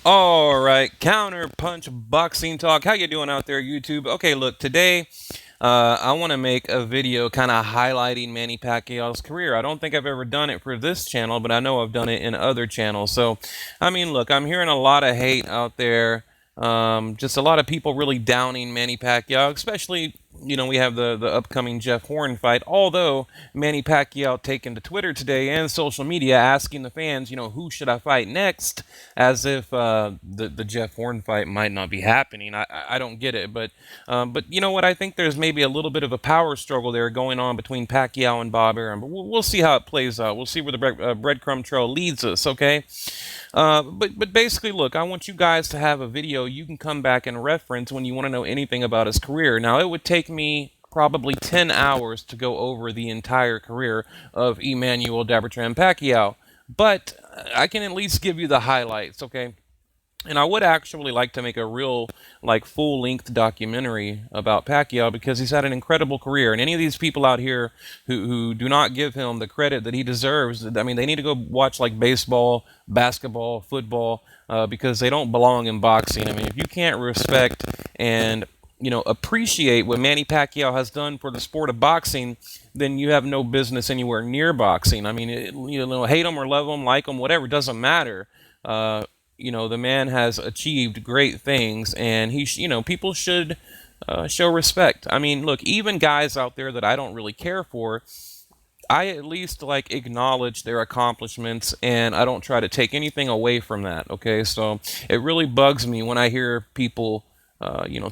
All right, counter punch boxing talk. How you doing out there, YouTube? Okay, look, today I want to make a video kind of highlighting Manny Pacquiao's career. I don't think I've ever done it for this channel, but I know I've done it in other channels. So, I mean, look, I'm hearing a lot of hate out there. Just a lot of people really downing Manny Pacquiao, especially, we have the upcoming Jeff Horn fight. Although Manny Pacquiao taken to Twitter today and social media asking the fans, who should I fight next, as if the Jeff Horn fight might not be happening. I don't get it, but you know what? I think there's maybe a little bit of a power struggle there going on between Pacquiao and Barrera. But we'll see how it plays out. We'll see where the breadcrumb trail leads us. Okay. But basically, look, I want you guys to have a video you can come back and reference when you want to know anything about his career. Now, it would take me probably 10 hours to go over the entire career of Emmanuel Bertrand Pacquiao, but I can at least give you the highlights, okay? And I would actually like to make a real, full-length documentary about Pacquiao because he's had an incredible career. And any of these people out here who do not give him the credit that he deserves, I mean, they need to go watch, baseball, basketball, football, because they don't belong in boxing. I mean, if you can't respect and, appreciate what Manny Pacquiao has done for the sport of boxing, then you have no business anywhere near boxing. I mean, hate him or love him, like him, whatever, doesn't matter. The man has achieved great things, and people should show respect. I mean, look, even guys out there that I don't really care for, I at least acknowledge their accomplishments, and I don't try to take anything away from that. Okay, so it really bugs me when I hear people,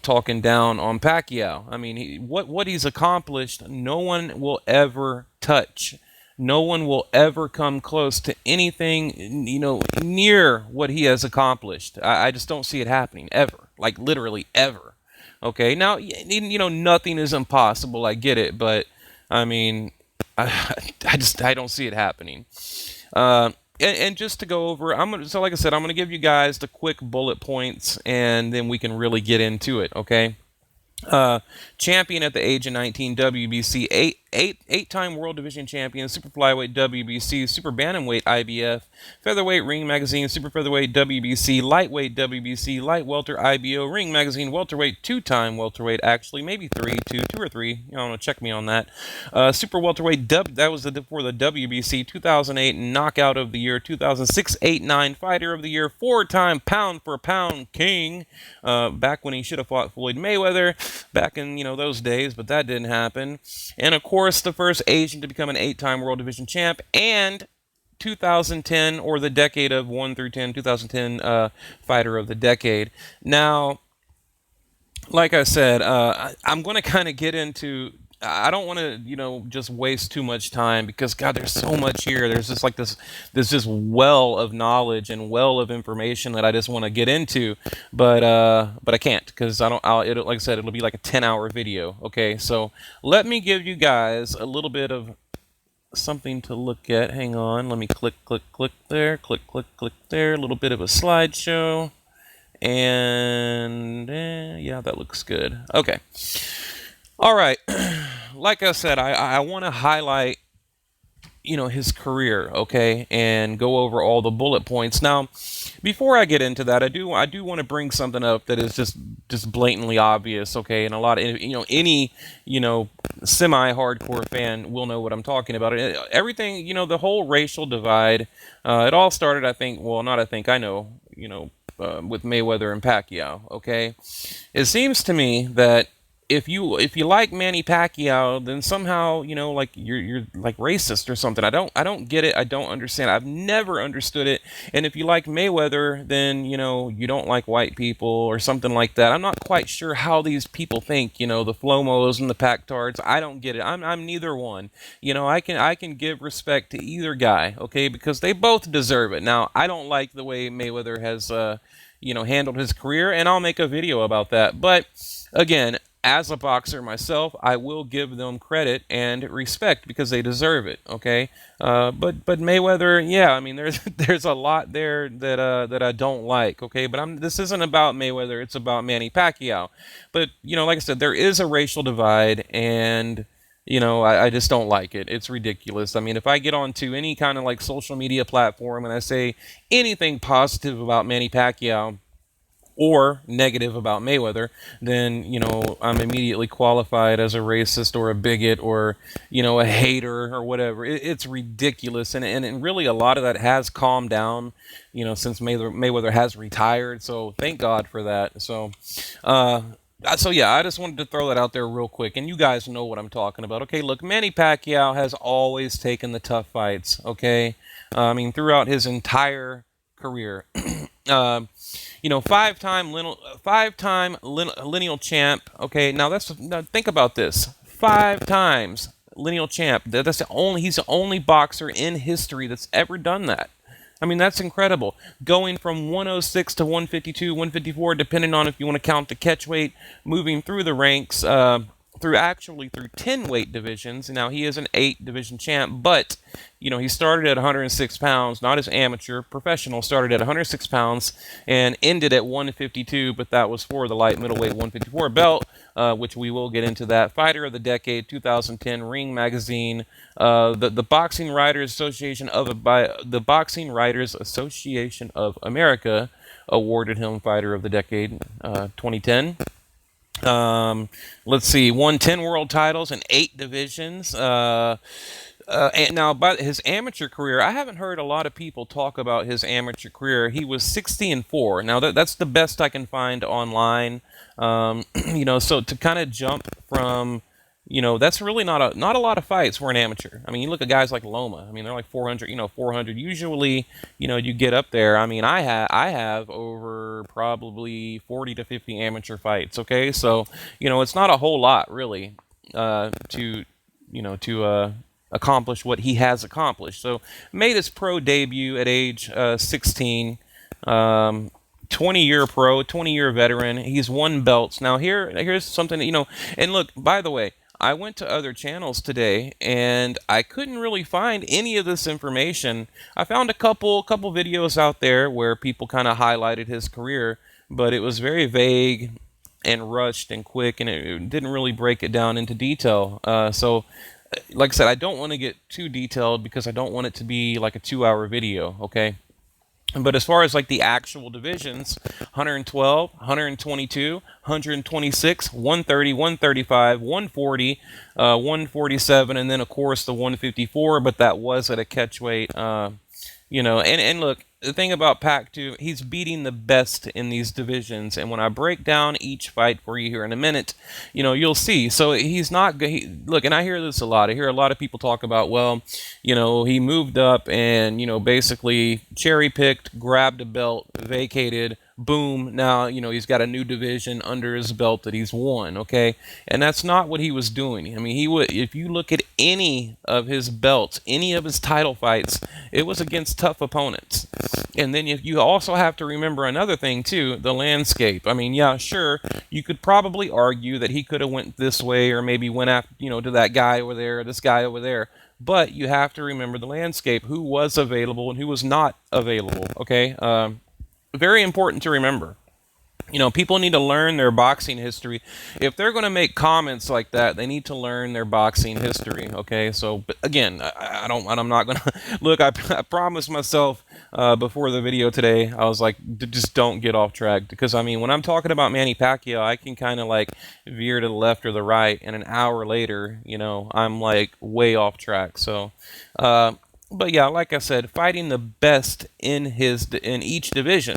talking down on Pacquiao. I mean, what he's accomplished, no one will ever touch. No one will ever come close to anything, near what he has accomplished. I just don't see it happening, ever. Literally, ever. Okay, now, nothing is impossible, I get it, but, I mean, I don't see it happening. And just to go over, so like I said, I'm gonna give you guys the quick bullet points, and then we can really get into it, okay? Champion at the age of 19, WBC, eight-time World Division Champion, Super Flyweight WBC, Super Bantamweight IBF, Featherweight Ring Magazine, Super Featherweight WBC, Lightweight WBC, Light Welter IBO, Ring Magazine, Welterweight, two-time Welterweight, actually, maybe two or three, I don't know, check me on that. Super Welterweight, that was for the WBC, 2008 Knockout of the Year, 2006 8-9 Fighter of the Year, four-time pound-for-pound king, back when he should have fought Floyd Mayweather, back in, those days, but that didn't happen. And, of course, the first Asian to become an 8-time World Division champ, and 2010, or the decade of 1 through 10, 2010 Fighter of the Decade. Now, like I said, I'm going to kind of get into... I don't want to, just waste too much time because, God, there's so much here. There's just this well of knowledge and well of information that I just want to get into, but I can't because like I said, it'll be like a 10-hour video. Okay, so let me give you guys a little bit of something to look at. Hang on, let me click there, click there. A little bit of a slideshow, and yeah, that looks good. Okay. All right, like I said, I want to highlight, his career, okay, and go over all the bullet points. Now, before I get into that, I do want to bring something up that is just blatantly obvious, okay, and a lot of, any, semi-hardcore fan will know what I'm talking about. Everything, the whole racial divide, it all started, I know, with Mayweather and Pacquiao, okay? It seems to me that if you like Manny Pacquiao, then somehow you're racist or something. I don't get it. I don't understand. I've never understood it. And if you like Mayweather, then you don't like white people or something like that. I'm not quite sure how these people think. The Flomos and the Pactards. I don't get it. I'm neither one. I can give respect to either guy. Okay, because they both deserve it. Now I don't like the way Mayweather has handled his career, and I'll make a video about that. But again, as a boxer myself, I will give them credit and respect because they deserve it. Okay, but Mayweather, yeah, I mean, there's a lot there that I don't like. Okay, but this isn't about Mayweather; it's about Manny Pacquiao. But like I said, there is a racial divide, and I just don't like it. It's ridiculous. I mean, if I get onto any kind of like social media platform and I say anything positive about Manny Pacquiao or negative about Mayweather, then, I'm immediately qualified as a racist or a bigot or, a hater or whatever. It's ridiculous. And really a lot of that has calmed down, since Mayweather has retired. So thank God for that. Uh, so yeah, I just wanted to throw that out there real quick, and you guys know what I'm talking about. Okay, look, Manny Pacquiao has always taken the tough fights. Okay, I mean throughout his entire career. uh, five-time lineal champ. Okay, now think about this. 5 times lineal champ. He's the only boxer in history that's ever done that. I mean, that's incredible. Going from 106 to 152, 154, depending on if you want to count the catch weight, moving through the ranks, through 10 weight divisions. Now, he is an 8 division champ, but, he started at 106 pounds, not as amateur. Professional started at 106 pounds and ended at 152, but that was for the light middleweight 154 belt, which we will get into that. Fighter of the Decade, 2010, Ring Magazine. The Boxing Writers Association of America awarded him Fighter of the Decade, 2010. Let's see, won 10 world titles in 8 divisions. And now, about his amateur career, I haven't heard a lot of people talk about his amateur career. He was 60-4. Now, that's the best I can find online. So to kind of jump from, that's really not a lot of fights for an amateur. I mean, you look at guys like Loma. I mean, they're like 400. 400. Usually, you get up there. I mean, I have over probably 40 to 50 amateur fights. Okay, so it's not a whole lot really to accomplish what he has accomplished. So made his pro debut at age 16. 20-year pro, 20-year veteran. He's won belts. Now here's something that, and look, by the way, I went to other channels today and I couldn't really find any of this information. I found a couple videos out there where people kind of highlighted his career, but it was very vague and rushed and quick, and it didn't really break it down into detail. So like I said, I don't want to get too detailed because I don't want it to be like a 2-hour video, okay? But as far as like the actual divisions, 112, 122, 126, 130, 135, 140, 147, and then of course the 154, but that was at a catch weight. And look, the thing about Pac-2, he's beating the best in these divisions. And when I break down each fight for you here in a minute, you'll see. So he's not, look, and I hear this a lot. I hear a lot of people talk about, well, he moved up and, basically cherry-picked, grabbed a belt, vacated, boom, now, he's got a new division under his belt that he's won, okay? And that's not what he was doing. I mean, if you look at any of his belts, any of his title fights, it was against tough opponents. And then you also have to remember another thing, too, the landscape. I mean, yeah, sure, you could probably argue that he could have went this way or maybe went after, to that guy over there, or this guy over there. But you have to remember the landscape, who was available and who was not available, okay? Very important to remember. People need to learn their boxing history. If they're going to make comments like that, they need to learn their boxing history. Okay, so but again, I'm not going to look. I promised myself before the video today, I was like, just don't get off track, because I mean, when I'm talking about Manny Pacquiao, I can kind of like veer to the left or the right, and an hour later, I'm like way off track. So. But yeah, like I said, fighting the best in each division.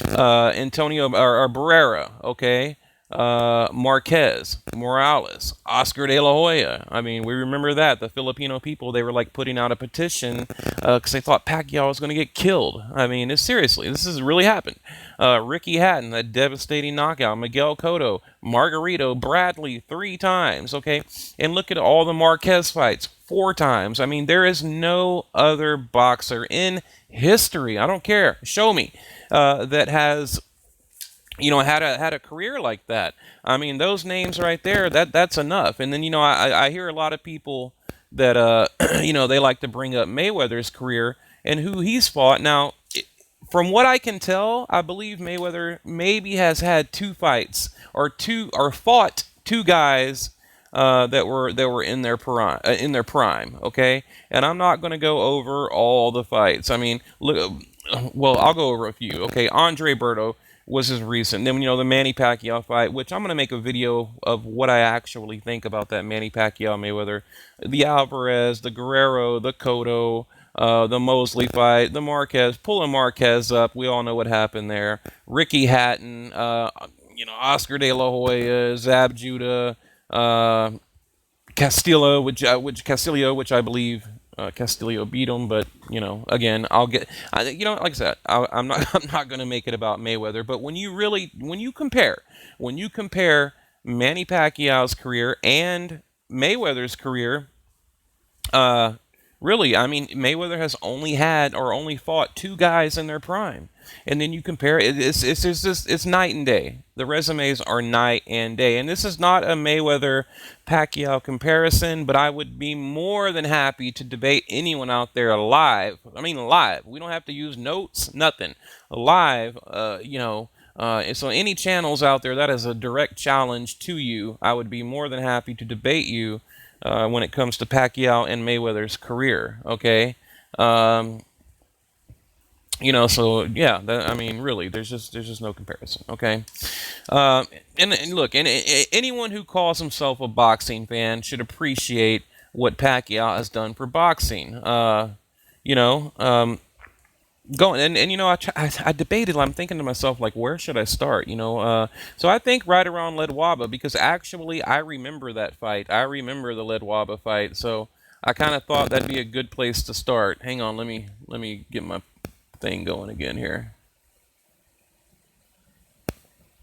Antonio or Barrera, okay, Marquez, Morales, Oscar De La Hoya. I mean, we remember that the Filipino people, they were like putting out a petition because they thought Pacquiao was going to get killed. I mean, seriously, this has really happened. Ricky Hatton, that devastating knockout. Miguel Cotto, Margarito, Bradley 3 times. Okay, and look at all the Marquez fights. 4 times. I mean, there is no other boxer in history, I don't care, show me, that has, had a career like that. I mean, those names right there, that's enough. And then, I hear a lot of people that, they like to bring up Mayweather's career and who he's fought. Now, from what I can tell, I believe Mayweather maybe has had 2 fights or fought 2 guys that were in their prime. Okay, and I'm not going to go over all the fights. I mean, look, well, I'll go over a few. Okay, Andre Berto was his recent. Then the Manny Pacquiao fight, which I'm going to make a video of what I actually think about that Manny Pacquiao Mayweather, the Alvarez, the Guerrero, the Cotto, the Mosley fight, the Marquez, pulling Marquez up. We all know what happened there. Ricky Hatton, Oscar De La Hoya, Zab Judah, Castillo, which I believe Castillo beat him, but again, like I said, I'm not I'm not going to make it about Mayweather. But when you compare Manny Pacquiao's career and Mayweather's career, uh, really, I mean, Mayweather has only fought two guys in their prime, and then you compare it. It's night and day. The resumes are night and day, and this is not a Mayweather Pacquiao comparison, but I would be more than happy to debate anyone out there live. I mean, live. We don't have to use notes, nothing. Live, so any channels out there that is a direct challenge to you, I would be more than happy to debate you when it comes to Pacquiao and Mayweather's career. Okay, so yeah, I mean, really, there's just no comparison. Okay, and look, anyone who calls himself a boxing fan should appreciate what Pacquiao has done for boxing. You know, going I debated. I'm thinking to myself, like, where should I start? So I think right around Ledwaba, because actually I remember that fight. I remember the Ledwaba fight, so I kind of thought that'd be a good place to start. Hang on, let me get my thing going again here.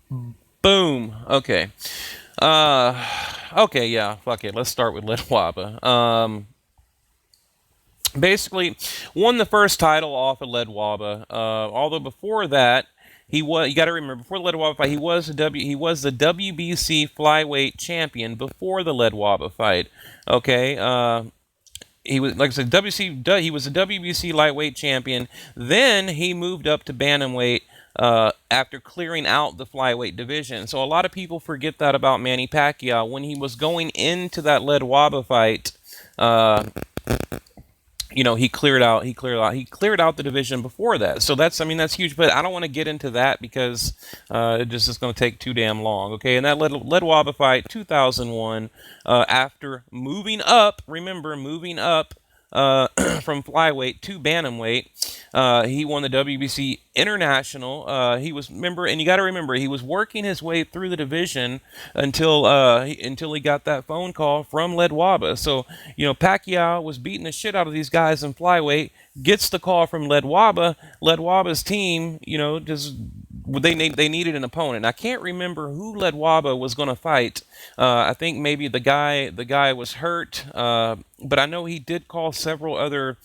Boom. Okay. Okay. Yeah. Fuck it. Let's start with Ledwaba. Basically won the first title off of Ledwaba. Although before that, you got to remember, before the Ledwaba fight, he was the WBC flyweight champion before the Ledwaba fight. Okay. He was, like I said, he was a WBC lightweight champion. Then he moved up to bantamweight after clearing out the flyweight division. So a lot of people forget that about Manny Pacquiao. When he was going into that Ledwaba fight, he cleared out the division before that. So that's huge. But I don't want to get into that because it just is going to take too damn long. Okay, and that Ledwaba fight, 2001, after moving up, from flyweight to bantamweight, he won the WBC International. And you got to remember, he was working his way through the division until he got that phone call from Ledwaba. So Pacquiao was beating the shit out of these guys in flyweight. Gets the call from Ledwaba. Ledwaba's team, just they needed an opponent. I can't remember who Ledwaba was going to fight. I think maybe the guy was hurt. But I know he did call several other,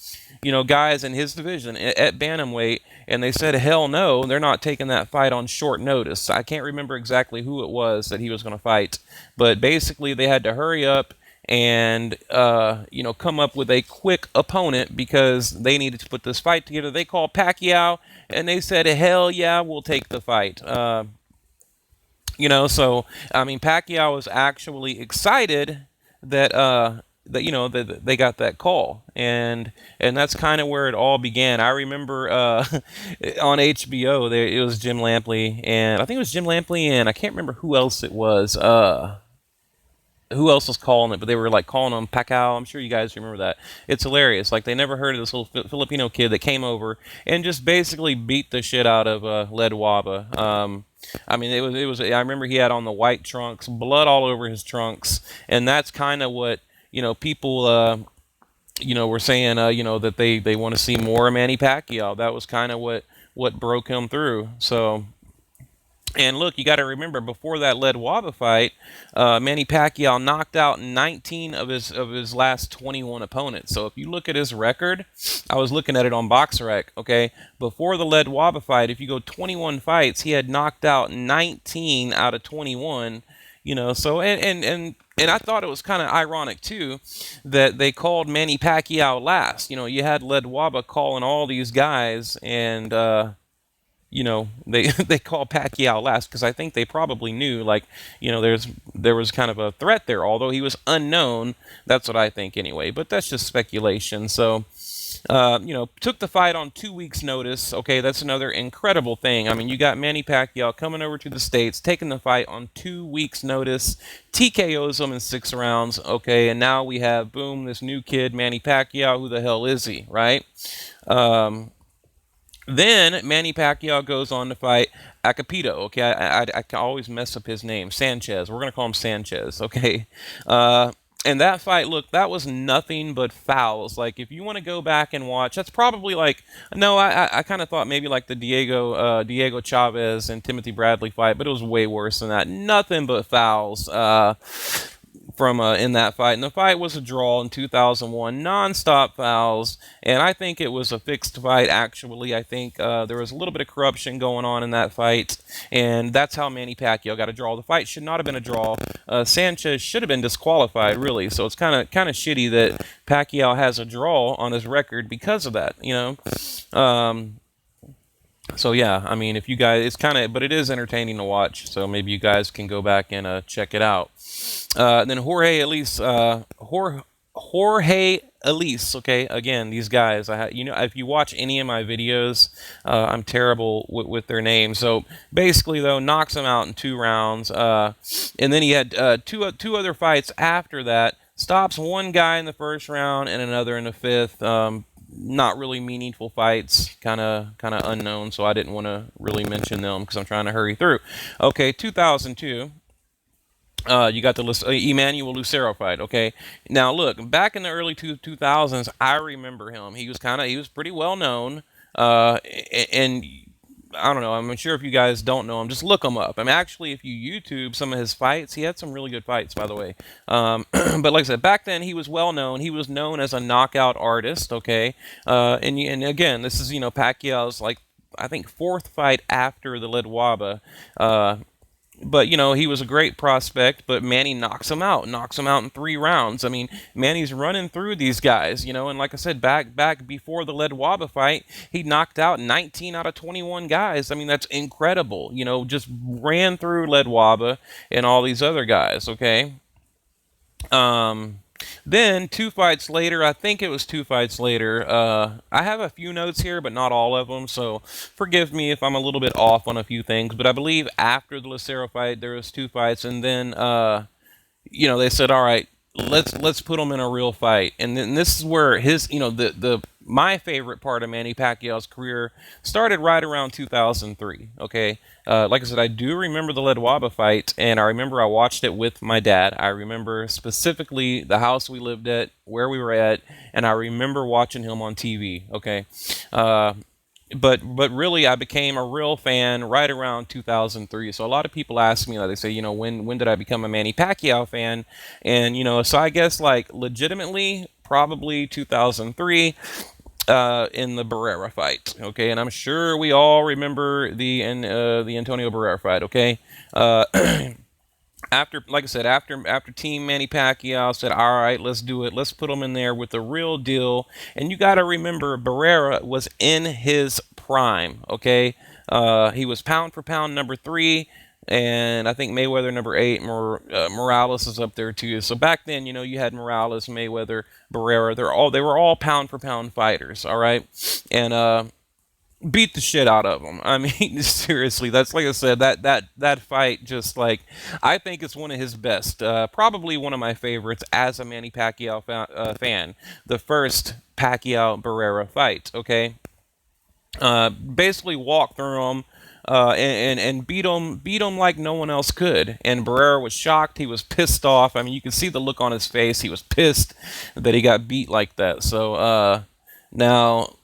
guys in his division at bantamweight, and they said, hell no, they're not taking that fight on short notice. I can't remember exactly who it was that he was going to fight, but basically they had to hurry up and come up with a quick opponent because they needed to put this fight together. They called Pacquiao, and they said, hell yeah, we'll take the fight. So I mean, Pacquiao was actually excited that they got that call, and that's kind of where it all began. I remember on HBO it was Jim Lampley, and I think it was Jim Lampley, and I can't remember who else it was. Who else was calling it? But they were like calling him Pacquiao. I'm sure you guys remember that. It's hilarious. Like, they never heard of this little Filipino kid that came over and just basically beat the shit out of Ledwaba. I mean, it was. I remember he had on the white trunks, blood all over his trunks, and that's kind of what people were saying. That they want to see more of Manny Pacquiao. That was kind of what broke him through. So. And look, you got to remember, before that Ledwaba fight, Manny Pacquiao knocked out 19 of his last 21 opponents. So if you look at his record, I was looking at it on BoxRec. Okay, before the Ledwaba fight, if you go 21 fights, he had knocked out 19 out of 21. So and I thought it was kind of ironic too that they called Manny Pacquiao last. You had Ledwaba calling all these guys, and they call Pacquiao last because I think they probably knew, like, there was kind of a threat there, although he was unknown. That's what I think anyway, but that's just speculation. So, took the fight on 2 weeks' notice. Okay, that's another incredible thing. I mean, you got Manny Pacquiao coming over to the States, taking the fight on 2 weeks' notice, TKOs him in 6 rounds. Okay, and now we have, boom, this new kid, Manny Pacquiao. Who the hell is he, right? Um, then Manny Pacquiao goes on to fight Acapito. Okay, I can always mess up his name. Sanchez. We're gonna call him Sanchez. Okay, and that fight, look, that was nothing but fouls. Like, if you want to go back and watch, that's probably like, no, I kind of thought maybe like the Diego Chavez and Timothy Bradley fight, but it was way worse than that. Nothing but fouls. From in that fight, and the fight was a draw in 2001, non-stop fouls, and I think it was a fixed fight. Actually, I think there was a little bit of corruption going on in that fight, and that's how Manny Pacquiao got a draw. The fight should not have been a draw. Sanchez should have been disqualified, really. So it's kind of shitty that Pacquiao has a draw on his record because of that. So yeah, I mean, if you guys, it's kind of, but it is entertaining to watch. So maybe you guys can go back and check it out. Then Jorge Elise. Okay, again, these guys, if you watch any of my videos, I'm terrible with their names. So basically, though, knocks him out in 2 rounds, and then he had two other fights after that. Stops one guy in the first round and another in the fifth. Not really meaningful fights, kind of unknown, so I didn't want to really mention them because I'm trying to hurry through. Okay, 2002. You got the Emmanuel Lucero fight. Okay, now look, back in the early 2000s, I remember him. He was pretty well known, and I don't know. I'm sure if you guys don't know him, just look him up. I mean, actually, if you YouTube some of his fights, he had some really good fights, by the way. But like I said, back then he was well known. He was known as a knockout artist. Okay, and again, this is Pacquiao's, like, I think, fourth fight after the Lead Waba. But, he was a great prospect, but Manny knocks him out in 3 rounds. I mean, Manny's running through these guys, and like I said, back before the Lead Waba fight, he knocked out 19 out of 21 guys. I mean, that's incredible, just ran through Lead Waba and all these other guys, okay? Then 2 fights later, I think it was 2 fights later, I have a few notes here, but not all of them, so forgive me if I'm a little bit off on a few things, but I believe after the Lucero fight, there was 2 fights, and then, they said, all right, let's put him in a real fight. And then this is where his, my favorite part of Manny Pacquiao's career started right around 2003, okay? Like I said, I do remember the Lead Waba fight, and I remember I watched it with my dad. I remember specifically the house we lived at, where we were at, and I remember watching him on TV, okay? But really, I became a real fan right around 2003. So a lot of people ask me, like, they say, when did I become a Manny Pacquiao fan? And, so I guess, like, legitimately, probably 2003. In the Barrera fight, okay, and I'm sure we all remember the Antonio Barrera fight, okay. Like I said, after Team Manny Pacquiao said, all right, let's do it, let's put him in there with the real deal, and you got to remember, Barrera was in his prime, okay. He was pound for pound number 3. And I think Mayweather number 8, Morales is up there too. So back then, you had Morales, Mayweather, Barrera. They were all pound for pound fighters, all right, and beat the shit out of them. I mean, seriously, that's, like I said, that fight, just, like, I think it's one of his best, probably one of my favorites as a Manny Pacquiao fan. The first Pacquiao Barrera fight, okay. Basically walked through them. And beat him like no one else could. And Barrera was shocked. He was pissed off. I mean, you can see the look on his face. He was pissed that he got beat like that. So, now,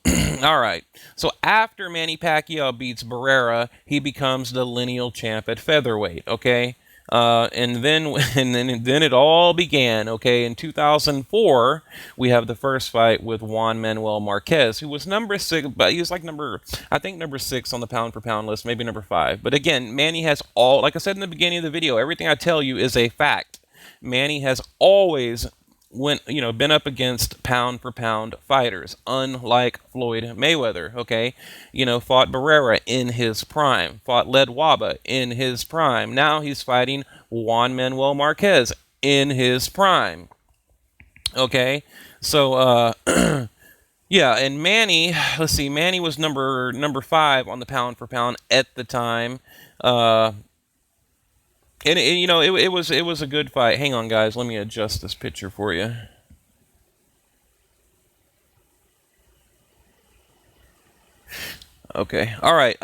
all right. So after Manny Pacquiao beats Barrera, he becomes the lineal champ at featherweight, okay? And then it all began, okay? In 2004, we have the first fight with Juan Manuel Marquez, who was number 6, but he was like number 6 on the pound for pound list, maybe number 5. But again, Manny has like I said in the beginning of the video, everything I tell you is a fact. Manny has always went, been up against pound for pound fighters, unlike Floyd Mayweather, okay? Fought Barrera in his prime, fought Led Waba in his prime. Now he's fighting Juan Manuel Marquez in his prime, okay? So, yeah, and Manny, let's see, Manny was number 5 on the pound for pound at the time. And it was a good fight. Hang on, guys. Let me adjust this picture for you. Okay. All right.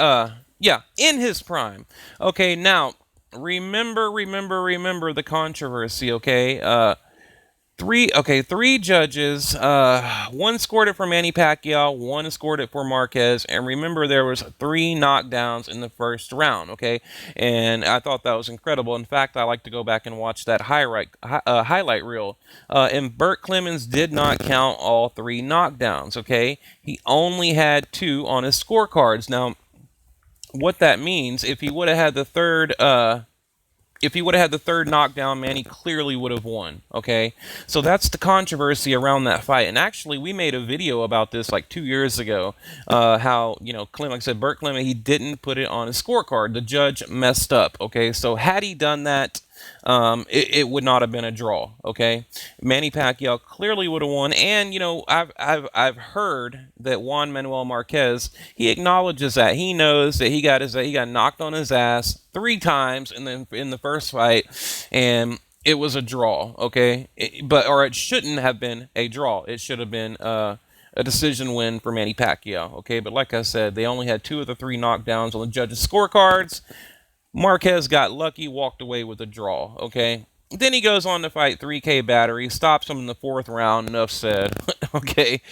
Yeah, in his prime. Okay. Now, remember the controversy. Okay. Three judges. One scored it for Manny Pacquiao, one scored it for Marquez, and remember there was 3 knockdowns in the first round. Okay, and I thought that was incredible. In fact, I like to go back and watch that highlight reel. And Burt Clemens did not count all 3 knockdowns. Okay, he only had 2 on his scorecards. Now, what that means, if he would have had the third. If he would have had the third knockdown, Manny clearly would have won, okay? So that's the controversy around that fight. And actually, we made a video about this like 2 years ago, how, like I said, Burt Clement, he didn't put it on his scorecard. The judge messed up, okay? So had he done that, it would not have been a draw, okay? Manny Pacquiao clearly would have won, and I've heard that Juan Manuel Marquez, he acknowledges that he knows that he got knocked on his ass 3 times in the first fight, and it was a draw, okay? Or it shouldn't have been a draw. It should have been a decision win for Manny Pacquiao, okay? But like I said, they only had 2 of the 3 knockdowns on the judges' scorecards. Marquez got lucky, walked away with a draw, okay? Then he goes on to fight 3K Battery, stops him in the 4th round, enough said, okay?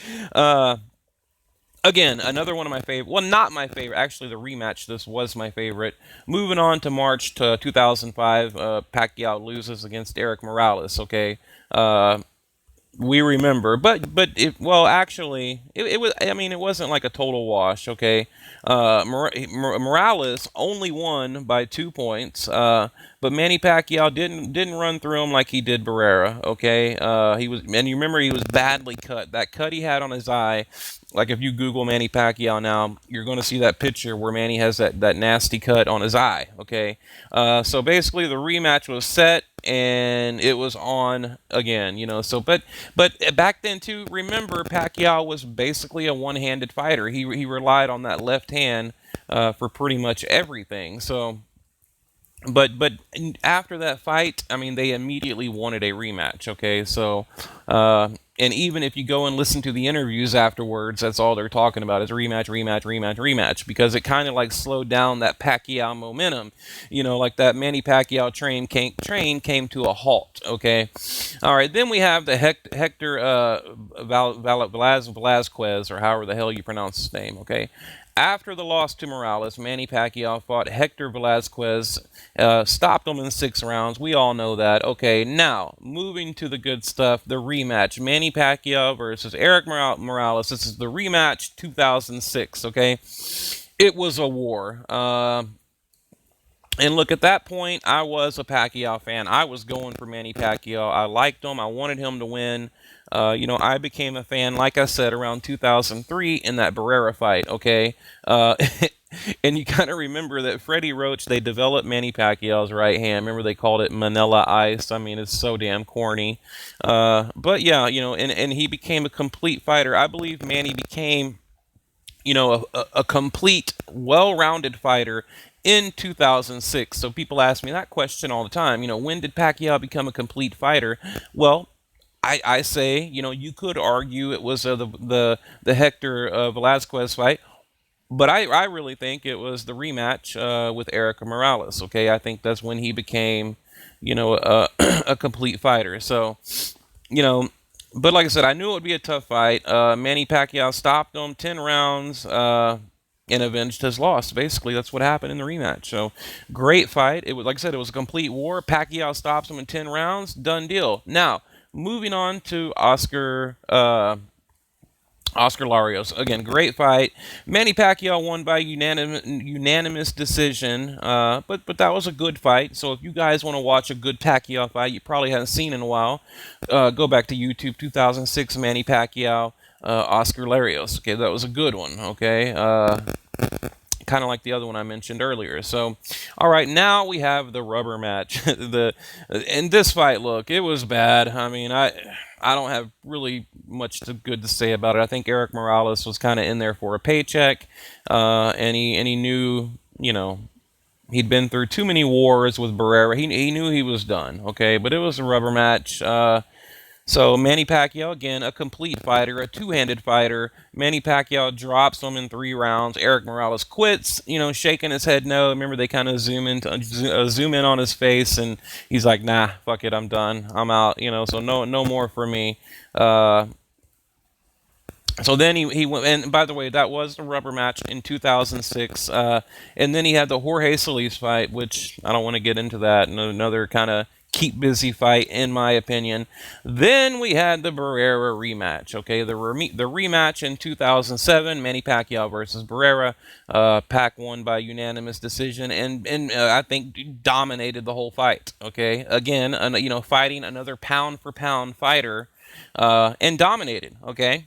Again, another one of my favorite, well, not my favorite, actually the rematch, this was my favorite. Moving on to March 2005, Pacquiao loses against Eric Morales, okay? We remember, actually, it was. I mean, it wasn't like a total wash. Okay, Morales only won by 2 points, but Manny Pacquiao didn't run through him like he did Barrera. Okay, and you remember he was badly cut. That cut he had on his eye. Like if you Google Manny Pacquiao now, you're going to see that picture where Manny has that nasty cut on his eye. Okay, so basically the rematch was set and it was on again. So but back then too, remember Pacquiao was basically a one-handed fighter. He relied on that left hand for pretty much everything. So. But after that fight, I mean, they immediately wanted a rematch, okay? So, and even if you go and listen to the interviews afterwards, that's all they're talking about is rematch, because it kind of like slowed down that Pacquiao momentum. Like that Manny Pacquiao train came to a halt, okay? All right, then we have the Hector Velazquez, or however the hell you pronounce his name, okay? After the loss to Morales, Manny Pacquiao fought Hector Velazquez, stopped him in 6 rounds. We all know that. Okay, now, moving to the good stuff, the rematch. Manny Pacquiao versus Eric Morales. This is the rematch 2006, okay? It was a war. And look, at that point, I was a Pacquiao fan. I was going for Manny Pacquiao. I liked him. I wanted him to win. I became a fan, like I said, around 2003 in that Barrera fight, okay? And you kind of remember that Freddie Roach, they developed Manny Pacquiao's right hand. Remember they called it Manila Ice. I mean, it's so damn corny. But yeah, and he became a complete fighter. I believe Manny became, a complete, well-rounded fighter in 2006. So people ask me that question all the time. When did Pacquiao become a complete fighter? Well, I say, you could argue it was the Hector Velazquez fight, but I really think it was the rematch with Eric Morales. Okay, I think that's when he became, a complete fighter. So, but like I said, I knew it would be a tough fight. Manny Pacquiao stopped him 10 rounds. And avenged his loss. Basically, that's what happened in the rematch. So, great fight. It was, like I said, it was a complete war. Pacquiao stops him in 10 rounds. Done deal. Now, moving on to Oscar Oscar Larios. Again, great fight. Manny Pacquiao won by unanimous decision, but that was a good fight. So if you guys want to watch a good Pacquiao fight, you probably haven't seen in a while, go back to YouTube, 2006 Manny Pacquiao, Oscar Larios. Okay, that was a good one. Okay, kind of like the other one I mentioned earlier. So, all right, now we have the rubber match. In this fight, look, it was bad. I mean, I don't have really much good to say about it. I think Eric Morales was kind of in there for a paycheck, and he knew, he'd been through too many wars with Barrera. He knew he was done. Okay, but it was a rubber match. So Manny Pacquiao, again, a complete fighter, a two-handed fighter. Manny Pacquiao drops him in 3 rounds. Eric Morales quits, shaking his head no. Remember, they kind of zoom in on his face, and he's like, nah, fuck it, I'm done. I'm out, so no more for me. So then he went, and by the way, that was the rubber match in 2006. And then he had the Jorge Solis fight, which I don't want to get into that. Another kind of keep busy fight, in my opinion. Then we had the Barrera rematch. Okay, the rematch in 2007, Manny Pacquiao versus Barrera. Pac won by unanimous decision, and I think dominated the whole fight. Okay, again, fighting another pound for pound fighter, and dominated. Okay.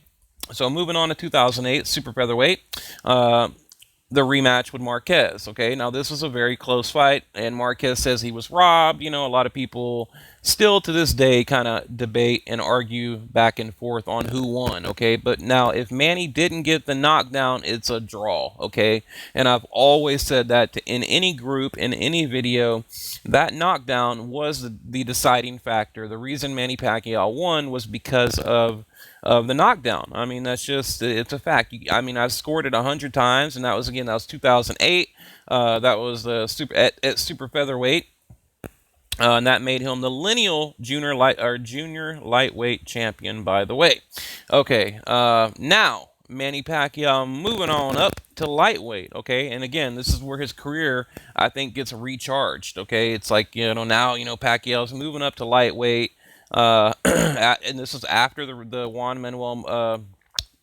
So moving on to 2008, super featherweight, the rematch with Marquez. Okay, now this was a very close fight, and Marquez says he was robbed. A lot of people still to this day kind of debate and argue back and forth on who won. Okay, but now if Manny didn't get the knockdown, it's a draw. Okay, and I've always said that in any group, in any video, that knockdown was the deciding factor. The reason Manny Pacquiao won was because of the knockdown. I mean, it's a fact. I mean, I've scored it 100 times, and that was 2008. That was at super featherweight, and that made him the lineal junior lightweight champion. By the way, okay. Now Manny Pacquiao moving on up to lightweight. Okay, and again, this is where his career, I think, gets recharged. Okay, it's like now Pacquiao's moving up to lightweight. And this was after the Juan Manuel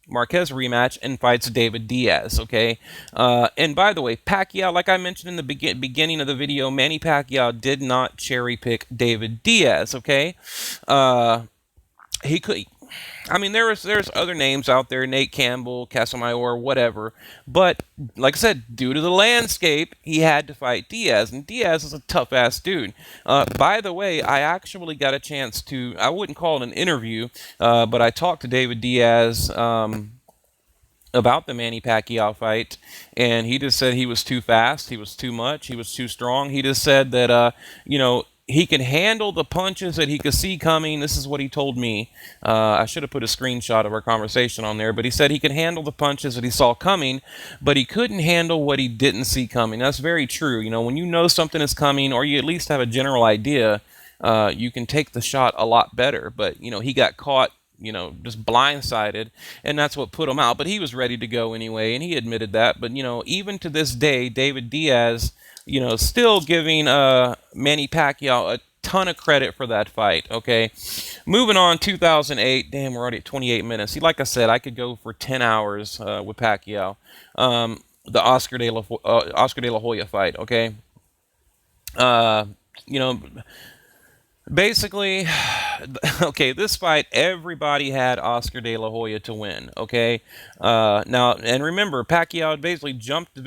Marquez rematch, and fights David Diaz. Okay, and by the way, Pacquiao, like I mentioned in the beginning of the video, Manny Pacquiao did not cherry pick David Diaz. Okay, he could. I mean, there's other names out there, Nate Campbell, Casamayor, whatever. But like I said, due to the landscape, he had to fight Diaz, and Diaz is a tough-ass dude. By the way, I actually got a chance to, I wouldn't call it an interview, but I talked to David Diaz about the Manny Pacquiao fight, and he just said he was too fast, he was too much, he was too strong. He just said that, he could handle the punches that he could see coming. This is what he told me. I should have put a screenshot of our conversation on there, but he said he could handle the punches that he saw coming, but he couldn't handle what he didn't see coming. That's very true. When you know something is coming, or you at least have a general idea, you can take the shot a lot better. But, he got caught, just blindsided, and that's what put him out. But he was ready to go anyway, and he admitted that. But, even to this day, David Diaz, still giving Manny Pacquiao a ton of credit for that fight. Okay, moving on, 2008. Damn, we're already at 28 minutes. See, like I said, I could go for 10 hours with Pacquiao. The Oscar De La Hoya fight. Okay, basically, okay, this fight, everybody had Oscar De La Hoya to win. Okay, now, and remember, Pacquiao basically jumped the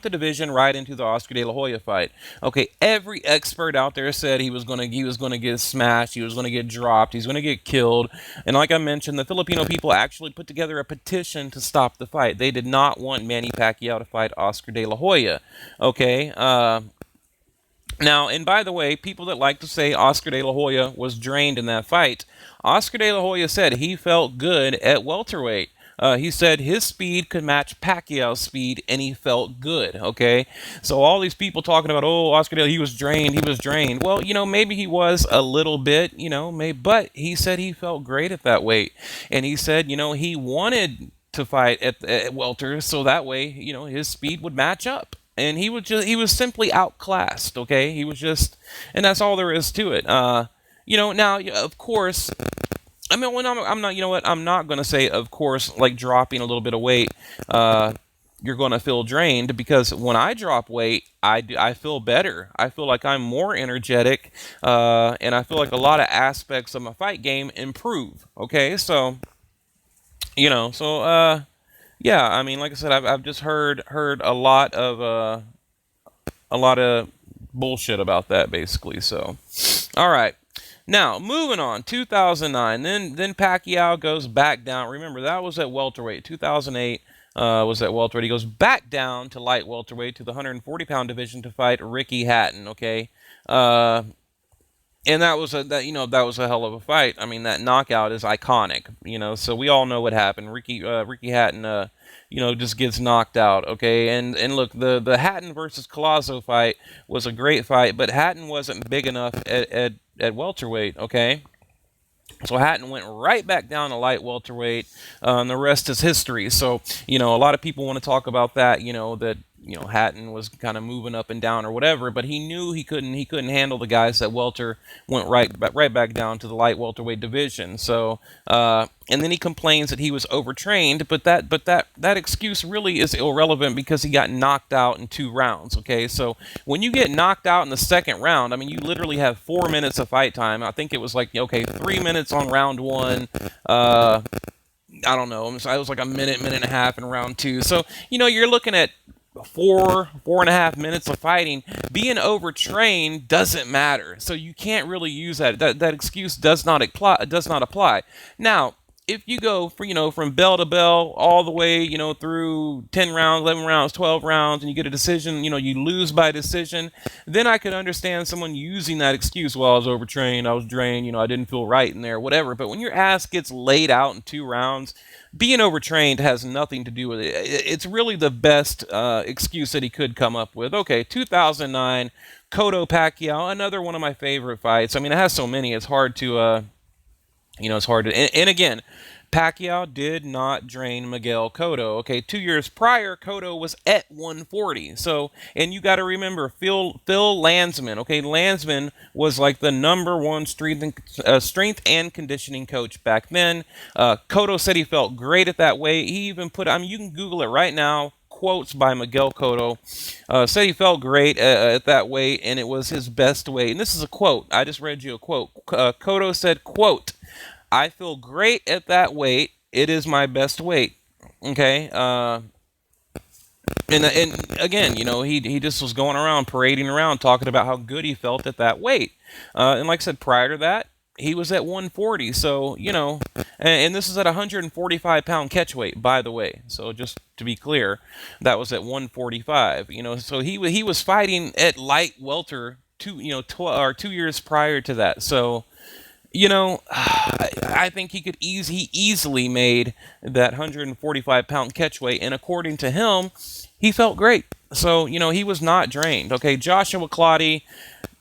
division right into the Oscar De La Hoya fight. Okay, every expert out there said he was gonna get smashed, he was gonna get dropped, he's gonna get killed. And like I mentioned, the Filipino people actually put together a petition to stop the fight. They did not want Manny Pacquiao to fight Oscar De La Hoya. Okay. Now, and by the way, people that like to say Oscar De La Hoya was drained in that fight, Oscar De La Hoya said he felt good at welterweight. He said his speed could match Pacquiao's speed, and he felt good. Okay, so all these people talking about, Oscar De La Hoya, he was drained. Well, maybe he was a little bit, but he said he felt great at that weight, and he said, he wanted to fight at welter, so that way, his speed would match up. And he was simply outclassed. Okay, he was just, and that's all there is to it. Now, of course, I mean, when I'm not, you know what? I'm not going to say, of course, like dropping a little bit of weight, uh, you're going to feel drained because when I drop weight, I feel better. I feel like I'm more energetic, and I feel like a lot of aspects of my fight game improve. Okay, so yeah. I mean, like I said, I've just heard a lot of bullshit about that, basically. So, all right. Now, moving on, 2009. Then Pacquiao goes back down. Remember, that was at welterweight. 2008 was at welterweight. He goes back down to light welterweight to the 140-pound division to fight Ricky Hatton. Okay, uh, and that was a hell of a fight. I mean, that knockout is iconic. So we all know what happened. Ricky Hatton, just gets knocked out. Okay, and look, the Hatton versus Collazo fight was a great fight, but Hatton wasn't big enough at welterweight. Okay. So Hatton went right back down to light welterweight, and the rest is history. So a lot of people want to talk about that. Hatton was kind of moving up and down or whatever, but he knew he couldn't handle the guys that welter went right back down to the light welterweight division. So and then he complains that he was overtrained, but that excuse really is irrelevant because he got knocked out in 2 rounds. Okay, so when you get knocked out in the second round, I mean, you literally have 4 minutes of fight time. I think it was like, okay, 3 minutes on round one. I don't know. It was like a minute and a half in round two. So you're looking at 4.5 minutes of fighting. Being overtrained doesn't matter, so you can't really use that excuse does not apply. Now, if you go from bell to bell all the way through 10 rounds, 11 rounds, 12 rounds, and you get a decision, you lose by decision, then I could understand someone using that excuse. Well, I was overtrained, I was drained, I didn't feel right in there, whatever. But when your ass gets laid out in 2 rounds, being overtrained has nothing to do with it. It's really the best excuse that he could come up with. Okay, 2009, Cotto Pacquiao, another one of my favorite fights. I mean, it has so many, it's hard to, it's hard to. And again, Pacquiao did not drain Miguel Cotto. Okay, 2 years prior, Cotto was at 140. So, and you got to remember Phil Landsman. Okay, Landsman was like the #1 strength and conditioning coach back then. Cotto said he felt great at that weight. He even put. I mean, you can Google it right now. Quotes by Miguel Cotto. Said he felt great at that weight, and it was his best weight. And this is a quote. I just read you a quote. Cotto said, "Quote: I feel great at that weight. It is my best weight." Okay. And again, he just was going around parading around talking about how good he felt at that weight. And like I said, prior to that, he was at 140. So and this is at 145-pound catch weight, by the way. So just to be clear, that was at 145. So he was fighting at light welter 2 years prior to that. So. I think he easily made that 145-pound catch weight, and according to him, he felt great. So, he was not drained. Okay, Joshua Clottey,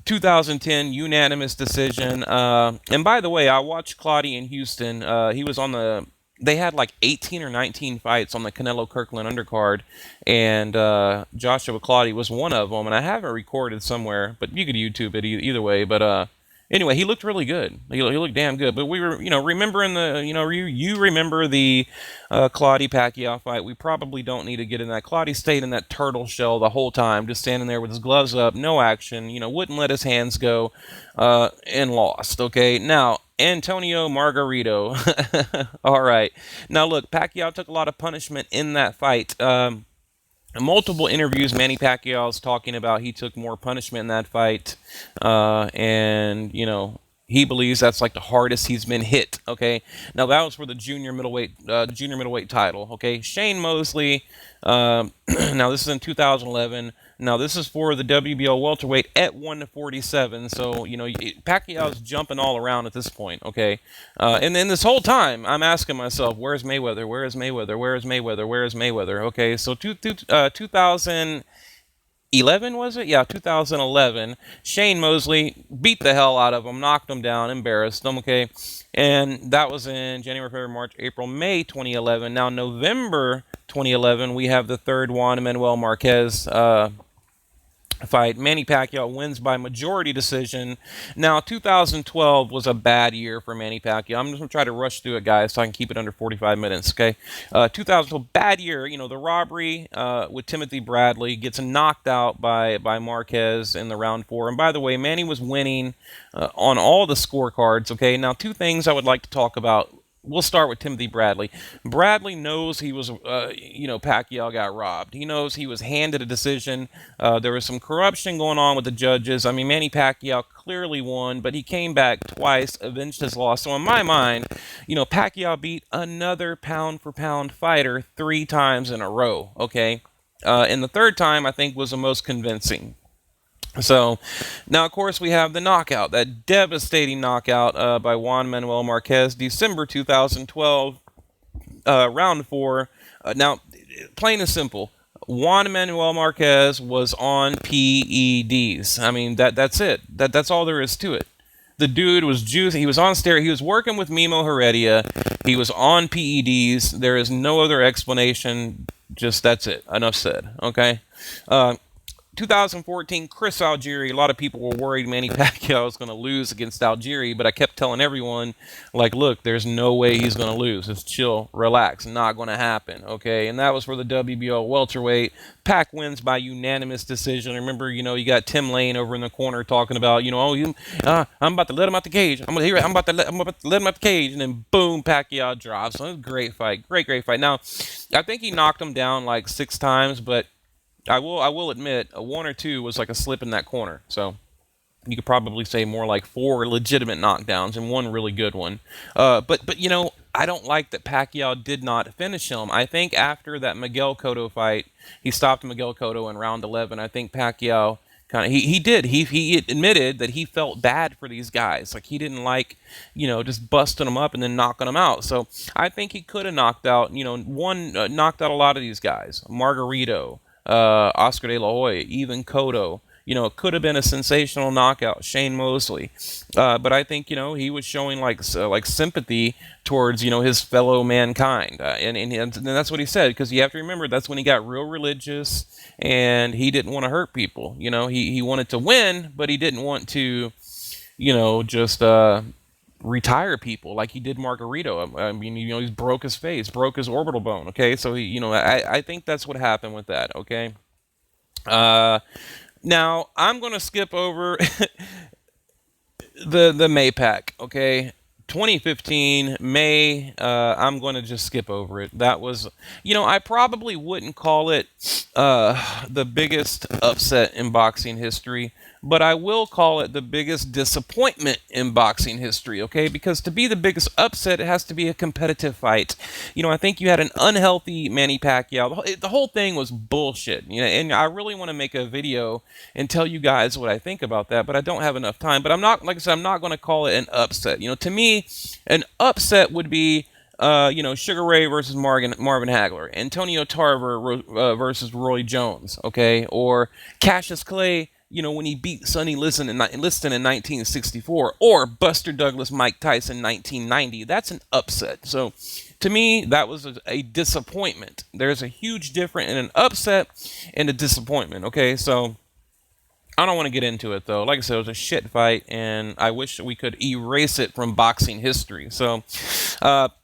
2010 unanimous decision. And by the way, I watched Clottey in Houston. He was on they had like 18 or 19 fights on the Canelo Kirkland undercard, and Joshua Clottey was one of them. And I have it recorded somewhere, but you could YouTube it either way. But anyway, he looked really good. He looked damn good. But we were, remembering you remember the Clottey Pacquiao fight. We probably don't need to get in that. Clottey stayed in that turtle shell the whole time, just standing there with his gloves up, no action. Wouldn't let his hands go, and lost. Okay, now Antonio Margarito. All right. Now look, Pacquiao took a lot of punishment in that fight. Multiple interviews, Manny Pacquiao's talking about he took more punishment in that fight, and he believes that's like the hardest he's been hit. Okay, now that was for the junior middleweight title. Okay, Shane Mosley. Now this is in 2011. Now this is for the WBO welterweight at 147. So Pacquiao's jumping all around at this point. Okay, and then this whole time I'm asking myself, where's Mayweather? Where is Mayweather? Where is Mayweather? Where is Mayweather? Okay, so 2011 was it? Yeah, 2011. Shane Mosley beat the hell out of him, knocked him down, embarrassed him. Okay, and that was in January, February, March, April, May 2011. Now November 2011, we have the third Juan Manuel Marquez fight. Manny Pacquiao wins by majority decision. Now, 2012 was a bad year for Manny Pacquiao. I'm just going to try to rush through it, guys, so I can keep it under 45 minutes, okay? 2012, bad year. You know, the robbery with Timothy Bradley gets knocked out by Marquez in the round 4. And by the way, Manny was winning on all the scorecards, okay? Now, two things I would like to talk about. We'll start with Timothy Bradley. Bradley knows he was, Pacquiao got robbed. He knows he was handed a decision. There was some corruption going on with the judges. I mean, Manny Pacquiao clearly won, but he came back twice, avenged his loss. So in my mind, Pacquiao beat another pound-for-pound fighter 3 times in a row, okay? And the third time, I think, was the most convincing. So, now, of course, we have the knockout, that devastating knockout by Juan Manuel Marquez, December 2012, round 4. Now, plain and simple, Juan Manuel Marquez was on PEDs. I mean, that's it. That's all there is to it. The dude was juiced. He was on steroids. He was working with Mimo Heredia. He was on PEDs. There is no other explanation. Just that's it. Enough said. Okay. 2014, Chris Algieri. A lot of people were worried Manny Pacquiao was going to lose against Algieri, but I kept telling everyone, like, look, there's no way he's going to lose. Just chill, relax, not going to happen, okay? And that was for the WBO welterweight. Pac wins by unanimous decision. Remember, you got Tim Lane over in the corner talking about, I'm about to let him out the cage. I'm about to let him out the cage, and then boom, Pacquiao drops. So it was a great fight, great fight. Now, I think he knocked him down like 6 times, but I will admit, 1 or 2 was like a slip in that corner. So you could probably say more like 4 legitimate knockdowns and 1 really good one. But I don't like that Pacquiao did not finish him. I think after that Miguel Cotto fight, he stopped Miguel Cotto in round 11. I think Pacquiao kind of he admitted that he felt bad for these guys. Like he didn't like just busting them up and then knocking them out. So I think he could have knocked out knocked out a lot of these guys. Margarito. Oscar De La Hoya, even Cotto. It could have been a sensational knockout. Shane Mosley, but I think he was showing like sympathy towards his fellow mankind, and that's what he said, because you have to remember that's when he got real religious and he didn't want to hurt people. He wanted to win, but he didn't want to just retire people like he did Margarito. I mean, he broke his face, broke his orbital bone. Okay, so I think that's what happened with that. Okay, now I'm gonna skip over the Maypac. Okay, 2015 May. I'm gonna just skip over it. That was, I probably wouldn't call it the biggest upset in boxing history, but I will call it the biggest disappointment in boxing history, okay? Because to be the biggest upset, it has to be a competitive fight. I think you had an unhealthy Manny Pacquiao. The whole thing was bullshit, and I really want to make a video and tell you guys what I think about that, but I don't have enough time. But I'm not, like I said, I'm not going to call it an upset. To me, an upset would be Sugar Ray versus Marvin Hagler, Antonio Tarver versus Roy Jones, okay? Or Cassius Clay, when he beat Sonny Liston in 1964, or Buster Douglas, Mike Tyson in 1990. That's an upset. So, to me, that was a disappointment. There's a huge difference in an upset and a disappointment, okay? So, I don't want to get into it, though. Like I said, it was a shit fight, and I wish we could erase it from boxing history. So,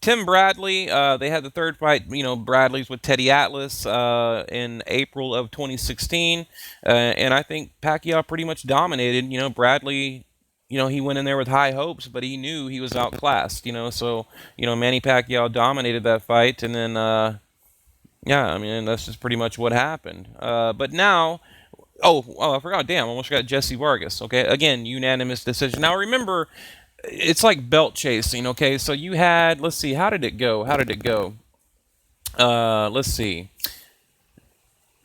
Tim Bradley, they had the third fight, Bradley's with Teddy Atlas in April of 2016, and I think Pacquiao pretty much dominated. Bradley, he went in there with high hopes, but he knew he was outclassed, so, Manny Pacquiao dominated that fight, and then, that's just pretty much what happened. But now... Oh, I forgot. Damn, I almost got Jesse Vargas. Okay, again, unanimous decision. Now, remember, it's like belt chasing. Okay, so you had, let's see, how did it go? Let's see.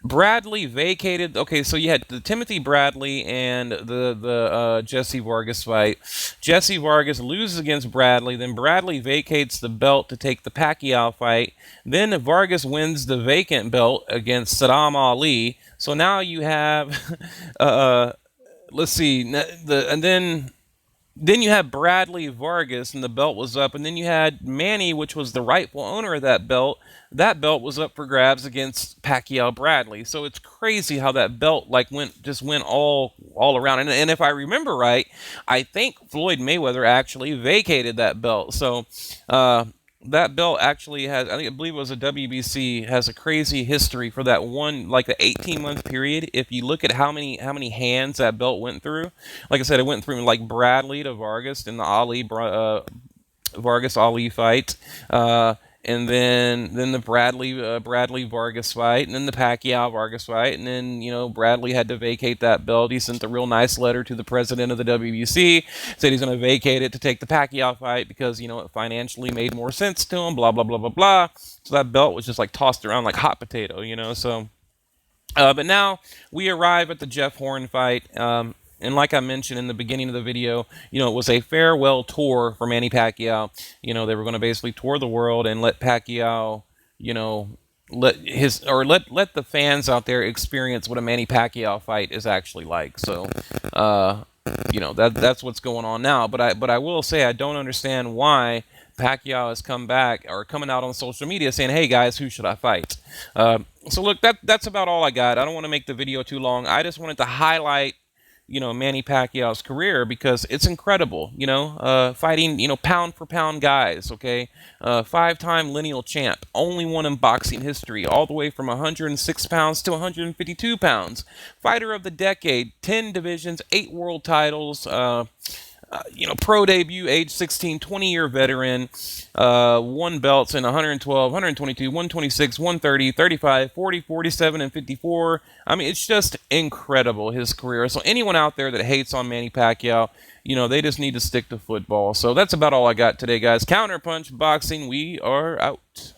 Bradley vacated. Okay, so you had the Timothy Bradley and the Jesse Vargas fight. Jesse Vargas loses against Bradley. Then Bradley vacates the belt to take the Pacquiao fight. Then Vargas wins the vacant belt against Saddam Ali. So now you have, let's see, and then Then you had Bradley Vargas, and the belt was up, and then you had Manny, which was the rightful owner of that belt. That belt was up for grabs against Pacquiao Bradley. So it's crazy how that belt like went all around. And if I remember right, I think Floyd Mayweather actually vacated that belt. So uh, that belt actually has, I believe it was a WBC, has a crazy history for that one, like the 18-month period. If you look at how many hands that belt went through, like I said, it went through like Bradley to Vargas in the Vargas Ali fight, and then the Bradley Vargas fight, and then the Pacquiao Vargas fight, and then Bradley had to vacate that belt. He sent a real nice letter to the president of the WBC, said he's going to vacate it to take the Pacquiao fight because it financially made more sense to him. Blah blah blah blah blah. So that belt was just like tossed around like hot potato, So. But now we arrive at the Jeff Horn fight. And like I mentioned in the beginning of the video, it was a farewell tour for Manny Pacquiao. They were going to basically tour the world and let Pacquiao, you know, let the fans out there experience what a Manny Pacquiao fight is actually like. So, that's what's going on now. But I will say I don't understand why Pacquiao has come back or coming out on social media saying, "Hey guys, who should I fight?" So look, that's about all I got. I don't want to make the video too long. I just wanted to highlight Manny Pacquiao's career because it's incredible, fighting, pound for pound guys, okay? Five-time lineal champ, only one in boxing history, all the way from 106 pounds to 152 pounds. Fighter of the decade, 10 divisions, 8 world titles, pro debut, age 16, 20-year veteran, won belts in 112, 122, 126, 130, 35, 40, 47, and 54. I mean, it's just incredible, his career. So anyone out there that hates on Manny Pacquiao, they just need to stick to football. So that's about all I got today, guys. Counterpunch Boxing, we are out.